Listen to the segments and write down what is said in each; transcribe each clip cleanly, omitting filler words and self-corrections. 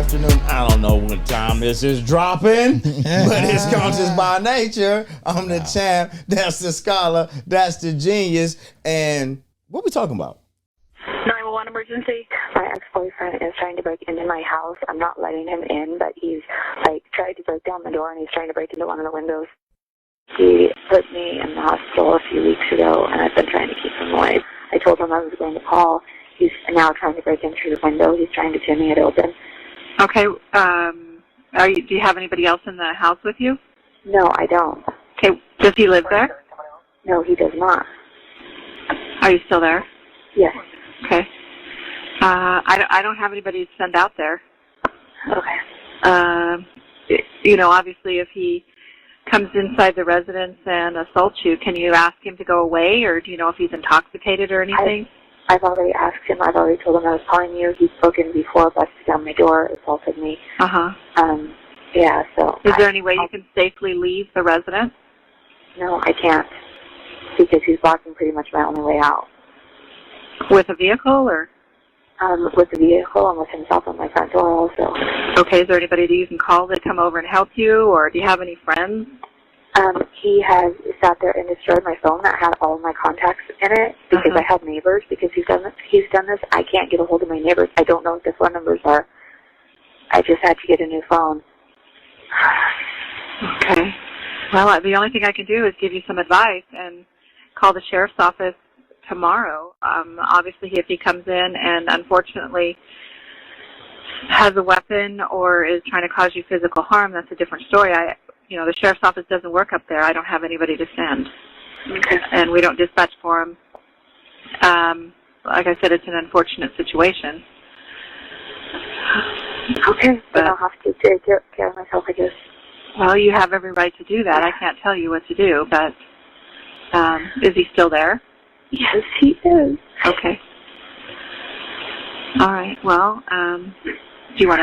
afternoon. I don't know what time this is dropping, but it's Conscious by Nature. I'm the champ. That's the scholar. That's the genius. And what we talking about? 911 emergency. My ex-boyfriend is trying to break into my house. I'm not letting him in, but he's tried to break down the door and he's trying to break into one of the windows. He put me in the hospital a few weeks ago, and I've been trying to keep him away. I told him I was going to call. He's now trying to break in through the window. He's trying to jimmy it open. Okay. Do you have anybody else in the house with you? No, I don't. Okay. Does he live there? No, he does not. Are you still there? Yes. Okay. I don't have anybody to send out there. Okay. Obviously, if he comes inside the residence and assaults you, can you ask him to go away, or do you know if he's intoxicated or anything? I've already asked him. I've already told him I was calling you. He's spoken before, busted down my door, assaulted me. Yeah, so... Is there any way you can safely leave the residence? No, I can't, because he's blocking pretty much my only way out. With a vehicle, or? With the vehicle and with himself on my front door also. Okay, is there anybody that you can call to come over and help you, or do you have any friends? He has sat there and destroyed my phone that had all of my contacts in it because I had neighbors. Because he's done this. I can't get a hold of my neighbors. I don't know what their phone numbers are. I just had to get a new phone. Okay. Well, the only thing I can do is give you some advice and call the sheriff's office tomorrow. Obviously, if he comes in and unfortunately has a weapon or is trying to cause you physical harm, that's a different story. The sheriff's office doesn't work up there. I don't have anybody to send. Okay. And we don't dispatch for him. Like I said, it's an unfortunate situation. Okay, but I'll have to take care of myself, I guess. Well, you have every right to do that. I can't tell you what to do, but is he still there? Yes, he is. Okay. All right. Well, do you want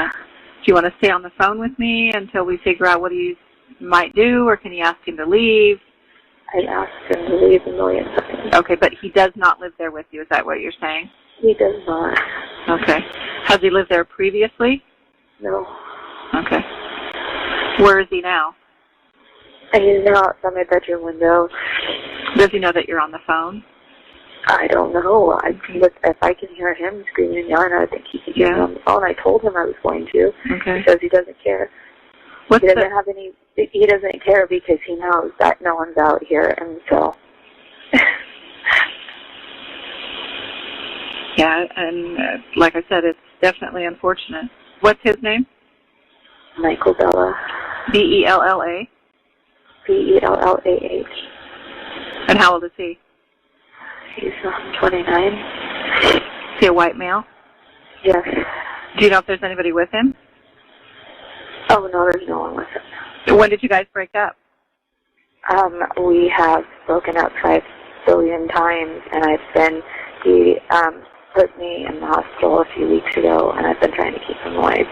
to stay on the phone with me until we figure out what he might do, or can you ask him to leave? I asked him to leave a million times. Okay, but he does not live there with you. Is that what you're saying? He does not. Okay. Has he lived there previously? No. Okay. Where is he now? He's now outside my bedroom window. Does he know that you're on the phone? I don't know. If I can hear him screaming and yelling, I think he can hear me on the phone. I told him I was going to. Okay. He says he doesn't care. He doesn't care because he knows that no one's out here, and so. Yeah, and like I said, it's definitely unfortunate. What's his name? Michael Bella. Bella? Bellah. And how old is he? He's 29. Is he a white male? Yes. Do you know if there's anybody with him? Oh, no, there's no one with him. When did you guys break up? We have broken up 5 billion times, and he put me in the hospital a few weeks ago, and I've been trying to keep him away.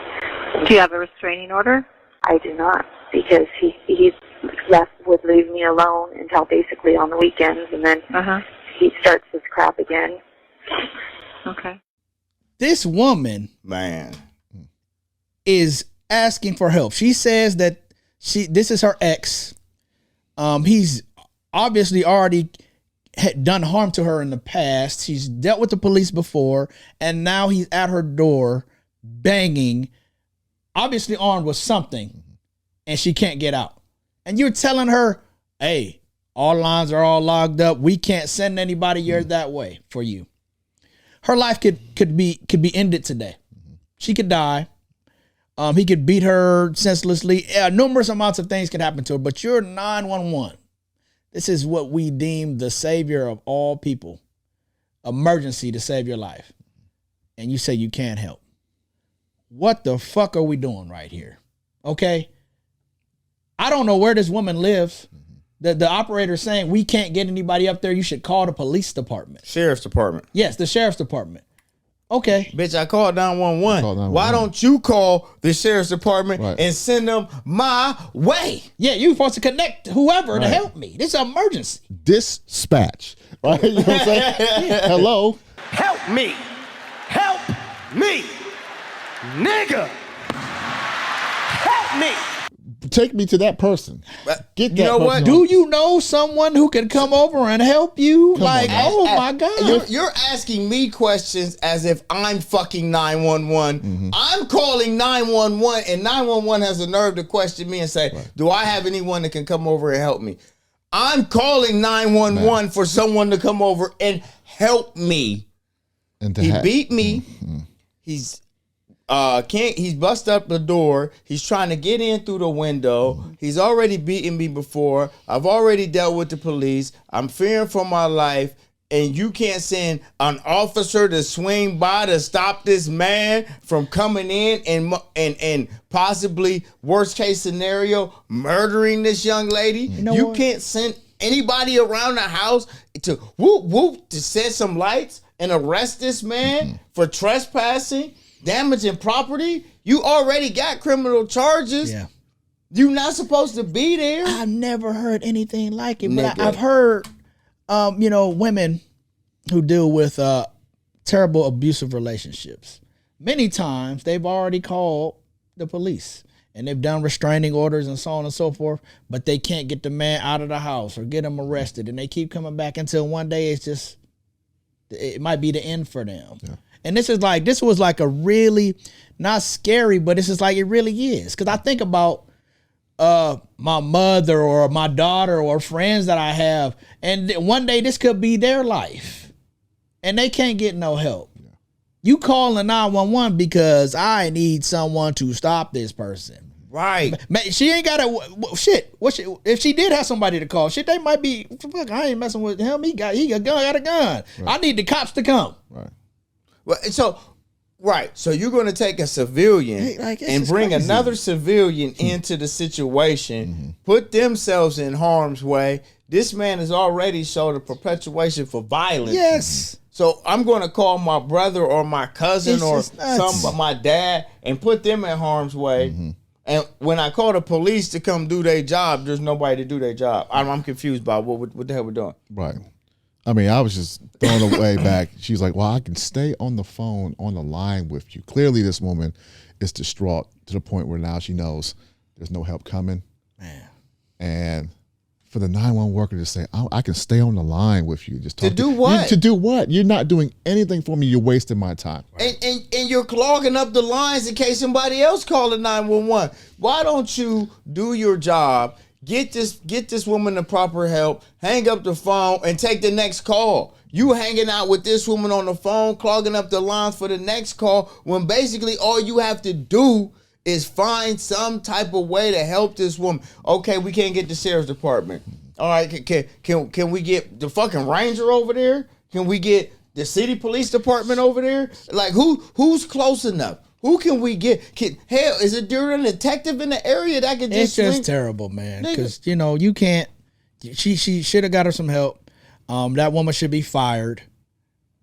Do you have a restraining order? I do not, because he would leave me alone until basically on the weekends, and then he starts this crap again. Okay. This woman, Man, is asking for help. She says that this is her ex. He's obviously already had done harm to her in the past. She's dealt with the police before, and now he's at her door banging, obviously armed with something, and she can't get out. And you're telling her, hey, all lines are all logged up. We can't send anybody here that way for you. Her life could be ended today. She could die. He could beat her senselessly. Numerous amounts of things could happen to her, but you're 911. This is what we deem the savior of all people. Emergency to save your life. And you say you can't help. What the fuck are we doing right here? Okay? I don't know where this woman lives. The operator is saying we can't get anybody up there. You should call the police department. Sheriff's Department. Yes, the sheriff's department. Okay. Bitch, I called 911. Why don't you call the sheriff's department and send them my way? Yeah, you're supposed to connect whoever to help me. This is an emergency. Dispatch. Right? You know what I'm saying? Hello. Help me. Help me. Nigga. help me. Take me to that person. Get that You know person what? on- Do you know someone who can come over and help you? Like, on, oh my God. You're asking me questions as if I'm fucking 911. I'm calling 911, and 911 has the nerve to question me and say, do I have anyone that can come over and help me? I'm calling 911 for someone to come over and help me. And to He have- beat me. He's bust up the door. He's trying to get in through the window. He's already beaten me before. I've already dealt with the police. I'm fearing for my life. And you can't send an officer to swing by to stop this man from coming in and possibly, worst case scenario, murdering this young lady. You what? can't send anybody around the house to whoop whoop to set some lights and arrest this man for trespassing, damaging property. You already got criminal charges. Yeah. You're not supposed to be there. I've never heard anything like it, but Nigga. I've heard, women who deal with terrible abusive relationships. Many times they've already called the police and they've done restraining orders and so on and so forth, but they can't get the man out of the house or get him arrested, and they keep coming back until one day it might be the end for them. Yeah. And this was like a really, not scary, but this is like it really is. Because I think about my mother or my daughter or friends that I have, and one day this could be their life, and they can't get no help. Yeah. You calling 911 because I need someone to stop this person. Right. She ain't got a shit. If she did have somebody to call, shit, they might be. Fuck, I ain't messing with him. He got a gun. Right. I need the cops to come. Right. Well, so you're going to take a civilian and bring crazy. Another civilian into the situation, put themselves in harm's way. This man has already showed a perpetuation for violence. Yes. So I'm going to call my brother or my cousin or my dad and put them in harm's way. And when I call the police to come do their job, there's nobody to do their job. I'm confused by what the hell we're doing. Right. I mean, I was just throwing away back. She's like, well, I can stay on the phone, on the line with you. Clearly, this woman is distraught to the point where now she knows there's no help coming. Man. And for the 911 worker to say, I can stay on the line with you. Just talk to do what? To do what? You're not doing anything for me. You're wasting my time. Right. And you're clogging up the lines in case somebody else called 911. Why don't you do your job? Get this woman the proper help, hang up the phone, and take the next call. You hanging out with this woman on the phone, clogging up the lines for the next call, when basically all you have to do is find some type of way to help this woman. Okay, we can't get the sheriff's department. All right, can we get the fucking ranger over there? Can we get the city police department over there? Like, who's close enough? Who can we get? Hell, is it there a detective in the area that can just? It's just terrible, man. Because you can't. She should have got her some help. That woman should be fired.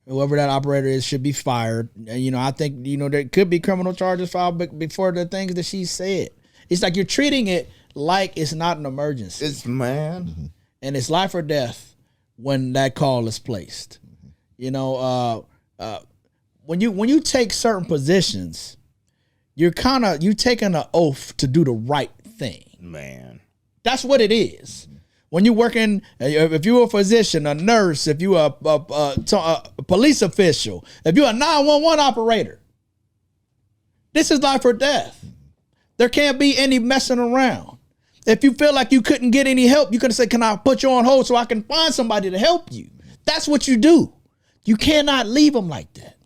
Whoever that operator is should be fired. And, I think there could be criminal charges filed before the things that she said. It's like you're treating it like it's not an emergency. It's man, and it's life or death when that call is placed. When you take certain positions, you taking an oath to do the right thing. Man, that's what it is. When you're working, if you're a physician, a nurse, if you're a police official, if you're a 911 operator, this is life or death. There can't be any messing around. If you feel like you couldn't get any help, you could say, "Can I put you on hold so I can find somebody to help you?" That's what you do. You cannot leave them like that.